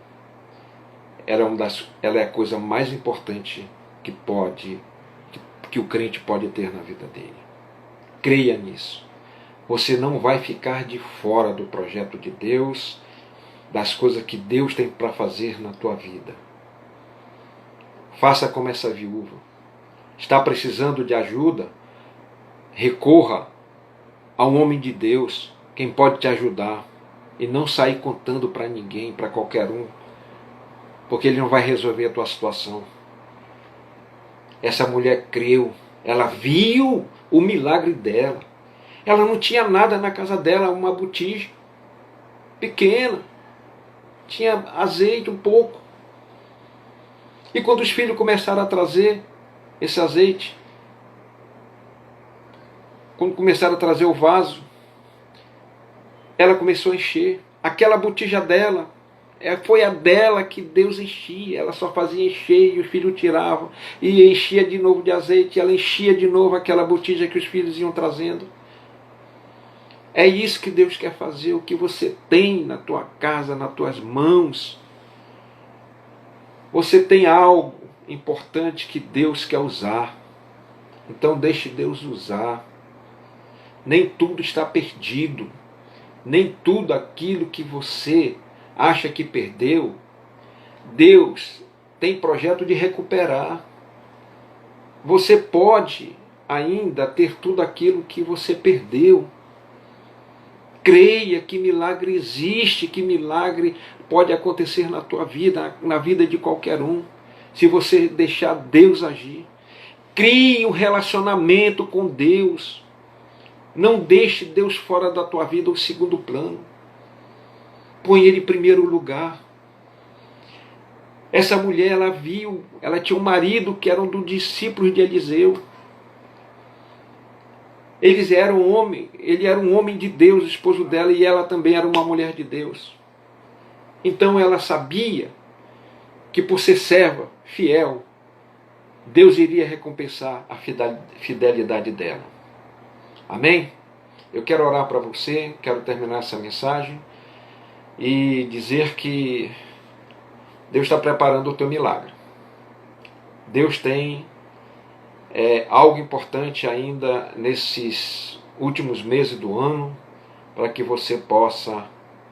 ela é a coisa mais importante que o crente pode ter na vida dele. Creia nisso. Você não vai ficar de fora do projeto de Deus, das coisas que Deus tem para fazer na tua vida. Faça como essa viúva. Está precisando de ajuda? Recorra a um homem de Deus, quem pode te ajudar, e não sair contando para ninguém, para qualquer um, porque ele não vai resolver a tua situação. Essa mulher creu, ela viu o milagre dela. Ela não tinha nada na casa dela, uma botija pequena, tinha azeite um pouco. E quando os filhos começaram a trazer esse azeite, quando começaram a trazer o vaso, ela começou a encher. Aquela botija dela, foi a dela que Deus enchia. Ela só fazia encher e os filhos tiravam. E enchia de novo de azeite, e ela enchia de novo aquela botija que os filhos iam trazendo. É isso que Deus quer fazer, o que você tem na tua casa, nas tuas mãos. Você tem algo importante que Deus quer usar. Então deixe Deus usar. Nem tudo está perdido. Nem tudo aquilo que você acha que perdeu, Deus tem projeto de recuperar. Você pode ainda ter tudo aquilo que você perdeu. Creia que milagre existe, que milagre pode acontecer na tua vida, na vida de qualquer um, se você deixar Deus agir. Crie um relacionamento com Deus. Não deixe Deus fora da tua vida, o segundo plano. Põe Ele em primeiro lugar. Essa mulher, ela viu, ela tinha um marido que era um dos discípulos de Eliseu. Ele era um homem de Deus, o esposo dela, e ela também era uma mulher de Deus. Então ela sabia que por ser serva, fiel, Deus iria recompensar a fidelidade dela. Amém? Eu quero orar para você, quero terminar essa mensagem e dizer que Deus está preparando o teu milagre. Deus tem algo importante ainda nesses últimos meses do ano para que você possa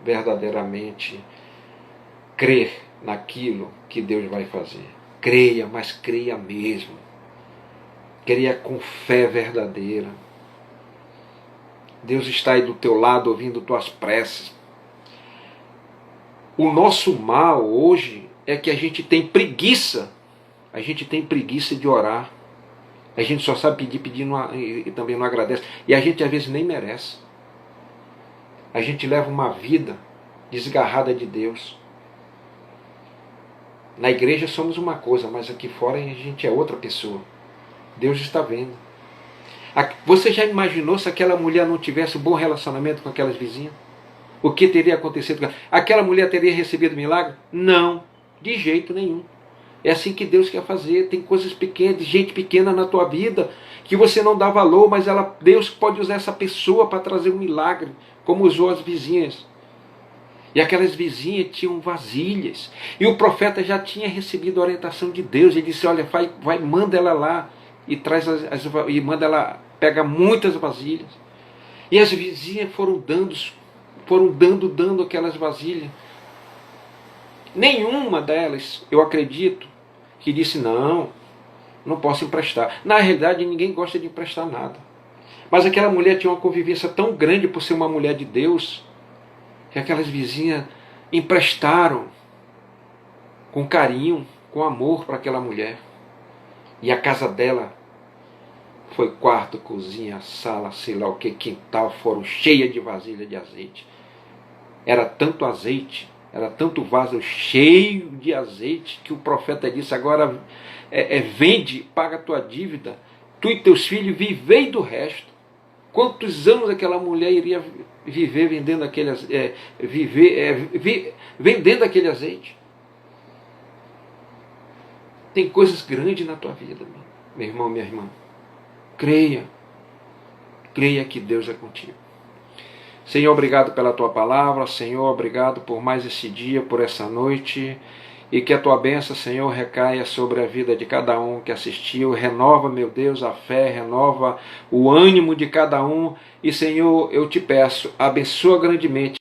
verdadeiramente crer naquilo que Deus vai fazer. Creia, mas creia mesmo. Creia com fé verdadeira. Deus está aí do teu lado ouvindo tuas preces. O nosso mal hoje é que a gente tem preguiça. A gente tem preguiça de orar. A gente só sabe pedir e também não agradece. E a gente às vezes nem merece. A gente leva uma vida desgarrada de Deus. Na igreja somos uma coisa, mas aqui fora a gente é outra pessoa. Deus está vendo. Você já imaginou se aquela mulher não tivesse um bom relacionamento com aquelas vizinhas? O que teria acontecido com ela? Aquela mulher teria recebido milagre? Não, de jeito nenhum. É assim que Deus quer fazer. Tem coisas pequenas, gente pequena na tua vida, que você não dá valor, mas Deus pode usar essa pessoa para trazer um milagre, como usou as vizinhas. E aquelas vizinhas tinham vasilhas. E o profeta já tinha recebido a orientação de Deus. Ele disse, olha, vai manda ela lá e traz e manda ela pegar muitas vasilhas. E as vizinhas foram dando aquelas vasilhas. Nenhuma delas, eu acredito, que disse, não posso emprestar. Na realidade, ninguém gosta de emprestar nada. Mas aquela mulher tinha uma convivência tão grande por ser uma mulher de Deus, que aquelas vizinhas emprestaram com carinho, com amor para aquela mulher. E a casa dela foi quarto, cozinha, sala, sei lá o que, quintal, foram cheias de vasilha de azeite. Era tanto azeite, era tanto vaso cheio de azeite, que o profeta disse, agora vende, paga a tua dívida, tu e teus filhos vivei do resto. Quantos anos aquela mulher iria viver vendendo vendendo aquele azeite? Tem coisas grandes na tua vida, meu irmão, minha irmã. Creia que Deus é contigo. Senhor, obrigado pela tua palavra. Senhor, obrigado por mais esse dia, por essa noite. E que a tua bênção, Senhor, recaia sobre a vida de cada um que assistiu. Renova, meu Deus, a fé, renova o ânimo de cada um. E, Senhor, eu te peço, abençoa grandemente